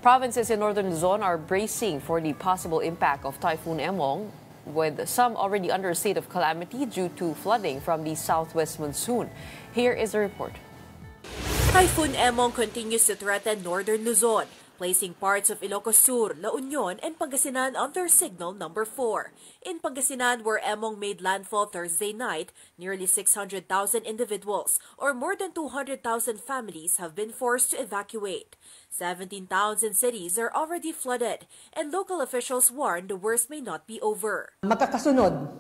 Provinces in northern Luzon are bracing for the possible impact of Typhoon Emong, with some already under a state of calamity due to flooding from the southwest monsoon. Here is a report. Typhoon Emong continues to threaten northern Luzon, placing parts of Ilocos Sur, La Union, and Pangasinan under signal number 4. In Pangasinan, where Emong made landfall Thursday night, nearly 600,000 individuals, or more than 200,000 families, have been forced to evacuate. 17 towns and cities are already flooded, and local officials warn the worst may not be over. Magkakasunod,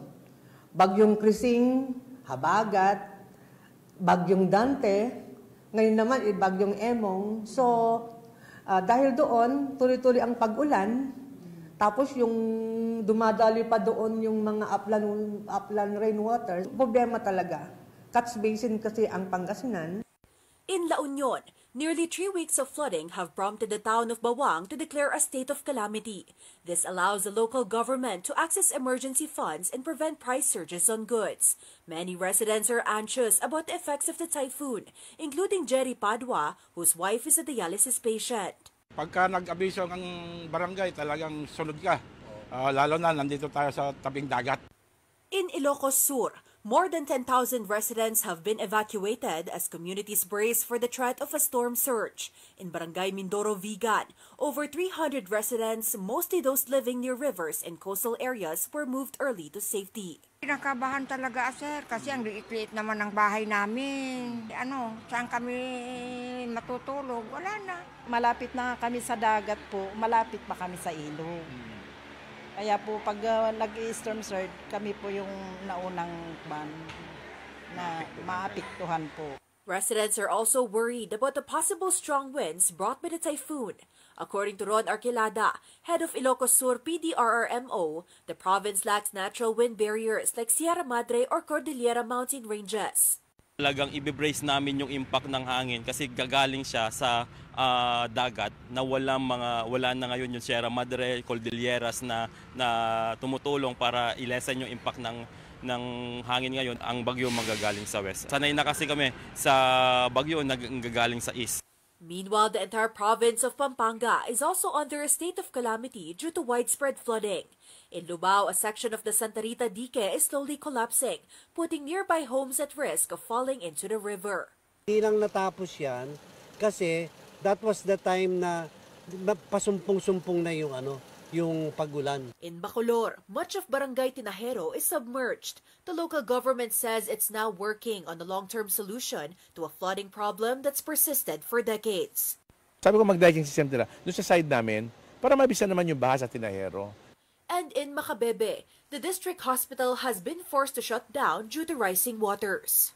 Bagyong Krising, Habagat, Bagyong Dante, ngayon naman Bagyong Emong. So, dahil doon, tuloy-tuloy ang pag-ulan, tapos yung dumadali pa doon yung mga upland rainwater, problema talaga. Catch basin kasi ang Pangasinan. In La Union, nearly 3 weeks of flooding have prompted the town of Bawang to declare a state of calamity. This allows the local government to access emergency funds and prevent price surges on goods. Many residents are anxious about the effects of the typhoon, including Jerry Padua, whose wife is a dialysis patient. Pagka nag-abiso ang barangay, talagang sunod ka. Lalo na nandito tayo sa tabing dagat. In Ilocos Sur, more than 10,000 residents have been evacuated as communities brace for the threat of a storm surge. In Barangay Mindoro, Vigan, over 300 residents, mostly those living near rivers and coastal areas, were moved early to safety. Kinakabahan talaga, sir, kasi ang liit-liit naman ng bahay namin. Saan kami matutulog? Wala na. Malapit na kami sa dagat po, malapit pa kami sa ilog. Kaya po pag nag-storm surge, kami po yung naunang na maapektuhan po. Residents are also worried about the possible strong winds brought by the typhoon. According to Ron Arquelada, head of Ilocos Sur PDRRMO, the province lacks natural wind barriers like Sierra Madre or Cordillera mountain ranges. Talagang ibibrace namin yung impact ng hangin kasi gagaling siya sa dagat na wala na ngayon yung Sierra Madre, Cordilleras na tumutulong para i-lessen yung impact ng hangin ngayon. Ang bagyo manggagaling sa west. Sanay na kasi kami sa bagyo nanggagaling sa east. Meanwhile, the entire province of Pampanga is also under a state of calamity due to widespread flooding. In Lubao, a section of the Santa Rita Dique is slowly collapsing, putting nearby homes at risk of falling into the river. Hindi lang natapos yan kasi that was the time na pasumpong-sumpong na yung pagulan. In Bacolor, much of Barangay Tinajero is submerged. The local government says it's now working on a long-term solution to a flooding problem that's persisted for decades. Sabi ko mag-dredging system nila doon sa side namin para mabisa naman yung baha sa Tinajero. And in Macabebe, the district hospital has been forced to shut down due to rising waters.